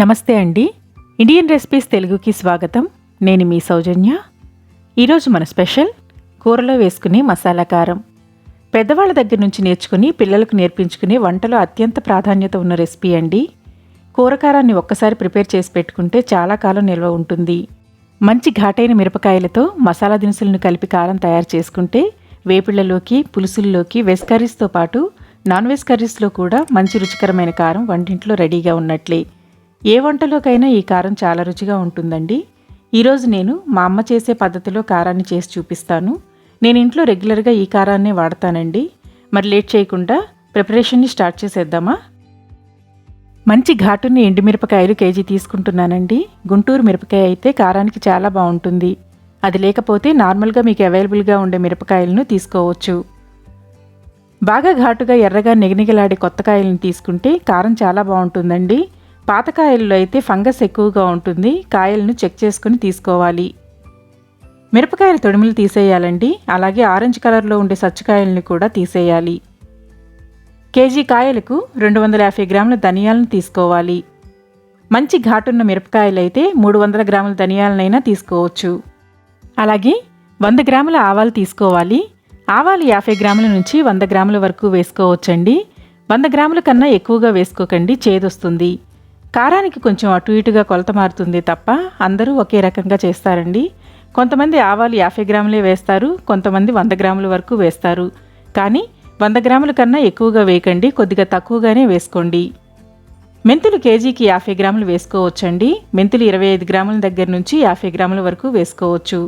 నమస్తే అండి. Indian recipes తెలుగుకి స్వాగతం. నేను మీ సౌజన్య. ఈరోజు మన స్పెషల్ కూరలో వేసుకునే మసాలా కారం. పెద్దవాళ్ళ దగ్గర నుంచి నేర్చుకుని పిల్లలకు నేర్పించుకునే వంటలో అత్యంత ప్రాధాన్యత ఉన్న రెసిపీ అండి. కూర కారాన్ని ఒక్కసారి ప్రిపేర్ చేసి పెట్టుకుంటే చాలా కాలం నిల్వ ఉంటుంది. మంచి ఘాటైన మిరపకాయలతో మసాలా దినుసులను కలిపి కారం తయారు చేసుకుంటే వేపుళ్లలోకి, పులుసుల్లోకి, వెజ్ కర్రీస్తో పాటు నాన్ వెజ్ కర్రీస్లో కూడా మంచి రుచికరమైన కారం వంటింట్లో రెడీగా ఉన్నట్లే. ఏ వంటలోకైనా ఈ కారం చాలా రుచిగా ఉంటుందండి. ఈరోజు నేను మా అమ్మ చేసే పద్ధతిలో కారాన్ని చేసి చూపిస్తాను. నేను ఇంట్లో రెగ్యులర్గా ఈ కారాన్నే వాడతానండి. మరి లేట్ చేయకుండా ప్రిపరేషన్ని స్టార్ట్ చేసేద్దామా? మంచి ఘాటున్న ఎండుమిరపకాయలు కేజీ తీసుకుంటున్నానండి. గుంటూరు మిరపకాయ అయితే కారానికి చాలా బాగుంటుంది. అది లేకపోతే నార్మల్గా మీకు అవైలబుల్గా ఉండే మిరపకాయలను తీసుకోవచ్చు. బాగా ఘాటుగా ఎర్రగా నిగనిగలాడే కొత్త కాయలను తీసుకుంటే కారం చాలా బాగుంటుందండి. పాతకాయల్లో అయితే ఫంగస్ ఎక్కువగా ఉంటుంది. కాయలను చెక్ చేసుకుని తీసుకోవాలి. మిరపకాయల తొడిమిలు తీసేయాలండి. అలాగే ఆరెంజ్ కలర్లో ఉండే సచ్చుకాయలను కూడా తీసేయాలి. కేజీ కాయలకు 250 గ్రాముల ధనియాలను తీసుకోవాలి. మంచి ఘాటున్న మిరపకాయలైతే 300 గ్రాముల ధనియాలనైనా తీసుకోవచ్చు. అలాగే 100 గ్రాముల ఆవాలు తీసుకోవాలి. ఆవాలు 50 గ్రాముల నుంచి 100 గ్రాముల వరకు వేసుకోవచ్చండి. 100 గ్రాముల కన్నా ఎక్కువగా వేసుకోకండి, చేదొస్తుంది. కారానికి కొంచెం అటు ఇటుగా కొలత మారుతుంది తప్ప అందరూ ఒకే రకంగా చేస్తారండి. కొంతమంది ఆవాలు 50 గ్రాములే వేస్తారు, కొంతమంది 100 గ్రాముల వరకు వేస్తారు. కానీ 100 గ్రాముల కన్నా ఎక్కువగా వేయకండి, కొద్దిగా తక్కువగానే వేసుకోండి. మెంతులు కేజీకి 50 గ్రాములు వేసుకోవచ్చండి. మెంతులు 25 గ్రాముల దగ్గర నుంచి 50 గ్రాముల వరకు వేసుకోవచ్చు.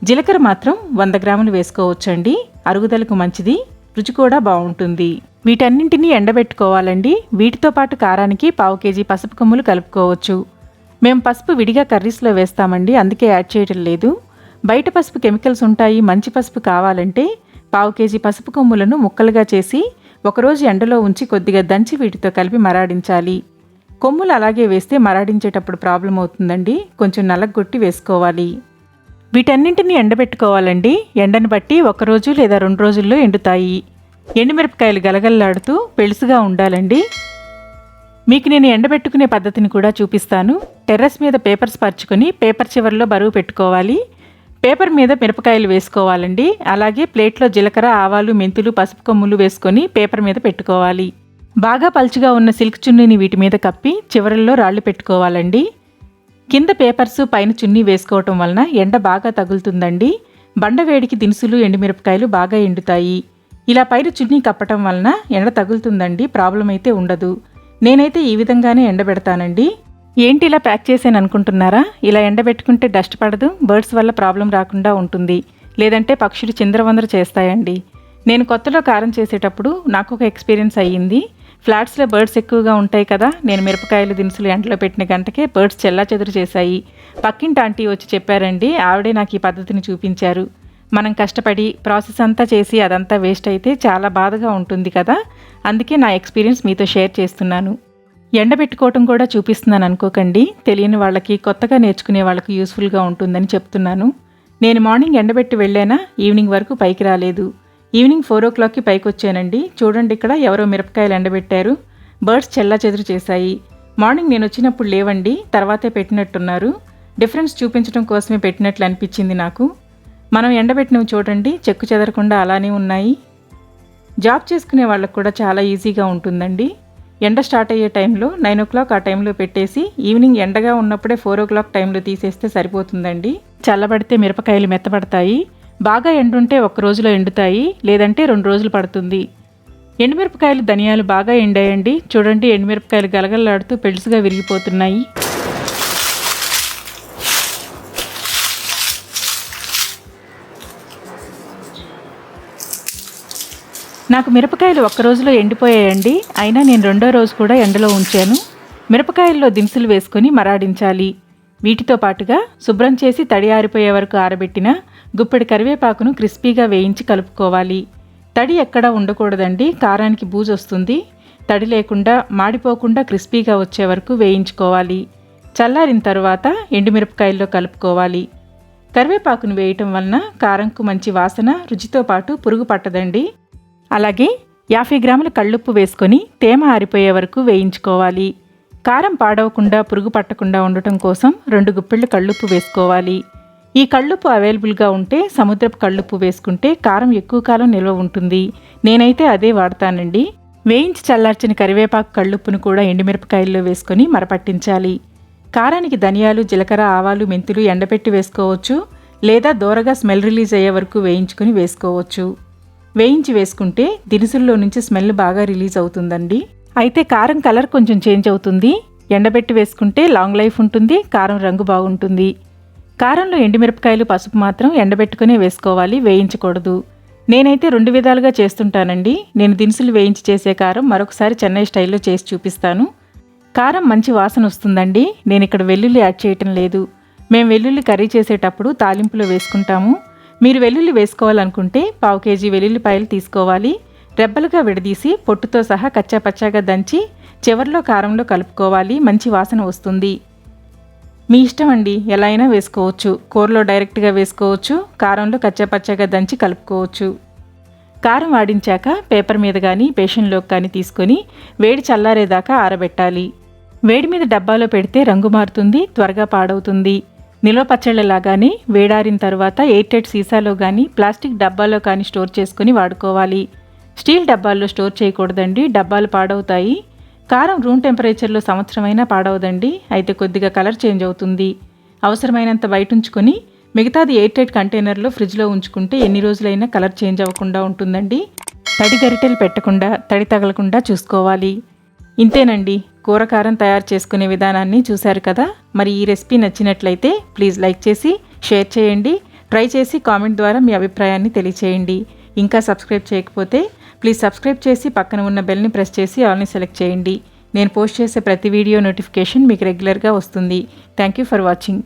జీలకర్ర మాత్రం 100 గ్రాములు వేసుకోవచ్చండి. అరుగుదలకు మంచిది, రుచి కూడా బాగుంటుంది. వీటన్నింటినీ ఎండబెట్టుకోవాలండి. వీటితో పాటు కారానికి 1/2 కేజీ పసుపు కొమ్ములు కలుపుకోవచ్చు. మేము పసుపు విడిగా కర్రీస్లో వేస్తామండి, అందుకే యాడ్ చేయటం లేదు. బయట పసుపు కెమికల్స్ ఉంటాయి. మంచి పసుపు కావాలంటే 1/2 కేజీ పసుపు కొమ్ములను ముక్కలుగా చేసి ఒకరోజు ఎండలో ఉంచి కొద్దిగా దంచి వీటితో కలిపి మరాడించాలి. కొమ్ములు అలాగే వేస్తే మరాడించేటప్పుడు ప్రాబ్లం అవుతుందండి. కొంచెం నల్లగొట్టి వేసుకోవాలి. వీటన్నింటినీ ఎండబెట్టుకోవాలండి. ఎండను బట్టి 1 రోజు లేదా 2 రోజుల్లో ఎండుతాయి. ఎండుమిరపకాయలు గలగలలాడుతూ పెళుసుగా ఉండాలండి. మీకు నేను ఎండబెట్టుకునే పద్ధతిని కూడా చూపిస్తాను. టెర్రస్ మీద పేపర్స్ పరుచుకొని పేపర్ చివరిలో బరువు పెట్టుకోవాలి. పేపర్ మీద మిరపకాయలు వేసుకోవాలండి. అలాగే ప్లేట్లో జీలకర్ర, ఆవాలు, మెంతులు, పసుపు కొమ్ములు వేసుకొని పేపర్ మీద పెట్టుకోవాలి. బాగా పలుచుగా ఉన్న సిల్క్ చున్నీని వీటి మీద కప్పి చివరల్లో రాళ్ళు పెట్టుకోవాలండి. కింద పేపర్సు, పైన చున్నీ వేసుకోవటం వలన ఎండ బాగా తగులుతుందండి. బండవేడికి దినుసులు, ఎండుమిరపకాయలు బాగా ఎండుతాయి. ఇలా పైన చున్నీ కప్పటం వలన ఎండ తగులుతుందండి, ప్రాబ్లం అయితే ఉండదు. నేనైతే ఈ విధంగానే ఎండబెడతానండి. ఏంటి ఇలా ప్యాక్ చేసాను అనుకుంటున్నారా? ఇలా ఎండబెట్టుకుంటే డస్ట్ పడదు, బర్డ్స్ వల్ల ప్రాబ్లం రాకుండా ఉంటుంది. లేదంటే పక్షులు చిందరవందర చేస్తాయండి. నేను కొత్తలో కారం చేసేటప్పుడు నాకు ఒక ఎక్స్పీరియన్స్ అయ్యింది. ఫ్లాట్స్లో బర్డ్స్ ఎక్కువగా ఉంటాయి కదా. నేను మిరపకాయలు దినుసులు ఎండలో పెట్టిన గంటకే బర్డ్స్ చెల్లాచెదురు చేశాయి. పక్కింటి ఆంటీ వచ్చి చెప్పారండి. ఆవిడే నాకు ఈ పద్ధతిని చూపించారు. మనం కష్టపడి ప్రాసెస్ అంతా చేసి అదంతా వేస్ట్ అయితే చాలా బాధగా ఉంటుంది కదా. అందుకే నా ఎక్స్పీరియన్స్ మీతో షేర్ చేస్తున్నాను. ఎండబెట్టుకోవటం కూడా చూపిస్తున్నాను అనుకోకండి. తెలియని వాళ్ళకి, కొత్తగా నేర్చుకునే వాళ్ళకి యూస్ఫుల్గా ఉంటుందని చెప్తున్నాను. నేను మార్నింగ్ ఎండబెట్టి వెళ్ళానా, ఈవినింగ్ వరకు పైకి రాలేదు. ఈవినింగ్ 4 o'clockకి పైకి వచ్చానండి. చూడండి, ఇక్కడ ఎవరో మిరపకాయలు ఎండబెట్టారు. బర్డ్స్ చెల్లాచెదురు చేశాయి. మార్నింగ్ నేను వచ్చినప్పుడు లేవండి, తర్వాతే పెట్టినట్టున్నారు. డిఫరెన్స్ చూపించడం కోసమే పెట్టినట్లు అనిపించింది నాకు. మనం ఎండబెట్టినవి చూడండి, చెక్కు చెదరకుండా అలానే ఉన్నాయి. జాబ్ చేసుకునే వాళ్ళకు కూడా చాలా ఈజీగా ఉంటుందండి. ఎండ స్టార్ట్ అయ్యే టైంలో 9 o'clock ఆ టైంలో పెట్టేసి ఈవినింగ్ ఎండగా ఉన్నప్పుడే 4 o'clock టైంలో తీసేస్తే సరిపోతుందండి. చల్లబడితే మిరపకాయలు మెత్తబడతాయి. బాగా ఎండుంటే 1 రోజులో ఎండుతాయి, లేదంటే 2 రోజులు పడుతుంది. ఎండుమిరపకాయలు, ధనియాలు బాగా ఎండాయండి. చూడండి, ఎండుమిరపకాయలు గలగలలాడుతూ పెళుసుగా విరిగిపోతున్నాయి. నాకు మిరపకాయలు 1 రోజులో ఎండిపోయాయండి. అయినా నేను 2వ రోజు కూడా ఎండలో ఉంచాను. మిరపకాయల్లో దినుసులు వేసుకొని మరాడించాలి. వీటితో పాటుగా శుభ్రం చేసి తడి ఆరిపోయే వరకు ఆరబెట్టిన గుప్పెడి కరివేపాకును క్రిస్పీగా వేయించి కలుపుకోవాలి. తడి ఎక్కడా ఉండకూడదండి, కారానికి బూజు వస్తుంది. తడి లేకుండా, మాడిపోకుండా క్రిస్పీగా వచ్చే వరకు వేయించుకోవాలి. చల్లారిన తర్వాత ఎండుమిరపకాయల్లో కలుపుకోవాలి. కరివేపాకును వేయటం వలన కారంకు మంచి వాసన, రుచితో పాటు పురుగు పట్టదండి. అలాగే 50 గ్రాముల కళ్ళుప్పు వేసుకొని తేమ ఆరిపోయే వరకు వేయించుకోవాలి. కారం పాడవకుండా పురుగు పట్టకుండా ఉండటం కోసం 2 గుప్పెళ్ళు కళ్ళుప్పు వేసుకోవాలి. ఈ కళ్ళుప్పు అవైలబుల్గా ఉంటే సముద్రపు కళ్ళుప్పు వేసుకుంటే కారం ఎక్కువ కాలం నిల్వ ఉంటుంది. నేనైతే అదే వాడతానండి. వేయించి చల్లార్చిన కరివేపాకు కళ్ళుప్పును కూడా ఎండుమిరపకాయల్లో వేసుకొని మరపట్టించాలి. కారానికి ధనియాలు, జీలకర్ర, ఆవాలు, మెంతులు ఎండబెట్టి వేసుకోవచ్చు, లేదా దోరగా స్మెల్ రిలీజ్ అయ్యే వరకు వేయించుకొని వేసుకోవచ్చు. వేయించి వేసుకుంటే దినుసుల్లో నుంచి స్మెల్ బాగా రిలీజ్ అవుతుందండి. అయితే కారం కలర్ కొంచెం చేంజ్ అవుతుంది. ఎండబెట్టి వేసుకుంటే లాంగ్ లైఫ్ ఉంటుంది, కారం రంగు బాగుంటుంది. కారంలో ఎండుమిరపకాయలు, పసుపు మాత్రం ఎండబెట్టుకునే వేసుకోవాలి, వేయించకూడదు. నేనైతే 2 విధాలుగా చేస్తుంటానండి. నేను దినుసులు వేయించి చేసే కారం మరొకసారి చెన్నై స్టైల్లో చేసి చూపిస్తాను. కారం మంచి వాసన వస్తుందండి. నేను ఇక్కడ వెల్లుల్లి యాడ్ చేయటం లేదు. మేము వెల్లుల్లి కర్రీ చేసేటప్పుడు తాలింపులో వేసుకుంటాము. మీరు వెల్లుల్లి వేసుకోవాలనుకుంటే 1/2 కేజీ వెల్లుల్లిపాయలు తీసుకోవాలి. రెబ్బలుగా విడదీసి పొట్టుతో సహా కచ్చాపచ్చాగా దంచి చివర్లో కారంలో కలుపుకోవాలి. మంచి వాసన వస్తుంది. మీ ఇష్టం అండి, ఎలా అయినా వేసుకోవచ్చు. కూరలో డైరెక్ట్గా వేసుకోవచ్చు, కారంలో కచ్చాపచ్చాగా దంచి కలుపుకోవచ్చు. కారం ఆడించాక పేపర్ మీద కానీ బేషన్లోకి కానీ తీసుకొని వేడి చల్లారేదాకా ఆరబెట్టాలి. వేడి మీద డబ్బాలో పెడితే రంగు మారుతుంది, త్వరగా పాడవుతుంది. నిల్వ పచ్చళ్ళలాగానే వేడారిన తర్వాత ఎయిర్ టైట్ సీసాలో కానీ ప్లాస్టిక్ డబ్బాలో కానీ స్టోర్ చేసుకుని వాడుకోవాలి. స్టీల్ డబ్బాల్లో స్టోర్ చేయకూడదండి, డబ్బాలు పాడవుతాయి. కారం రూమ్ టెంపరేచర్లో సంవత్సరమైనా పాడవదండి. అయితే కొద్దిగా కలర్ చేంజ్ అవుతుంది. అవసరమైనంత బయట ఉంచుకొని మిగతాది ఎయిర్ టైట్ కంటైనర్లో ఫ్రిడ్జ్లో ఉంచుకుంటే ఎన్ని రోజులైనా కలర్ చేంజ్ అవ్వకుండా ఉంటుందండి. తడి గరిటెలు పెట్టకుండా, తడి తగలకుండా చూసుకోవాలి. ఇంతేనండి, కూర కారం తయారు చేసుకునే విధానాన్ని చూశారు కదా. మరి ఈ రెసిపీ నచ్చినట్లయితే ప్లీజ్ లైక్ చేసి షేర్ చేయండి. ట్రై చేసి కామెంట్ ద్వారా మీ అభిప్రాయాన్ని తెలియచేయండి. ఇంకా సబ్స్క్రైబ్ చేయకపోతే ప్లీజ్ సబ్స్క్రైబ్ చేసి పక్కన ఉన్న బెల్ని ప్రెస్ చేసి ఆల్ని సెలెక్ట్ చేయండి. నేను పోస్ట్ చేసే ప్రతి వీడియో నోటిఫికేషన్ మీకు రెగ్యులర్గా వస్తుంది. Thank you for watching.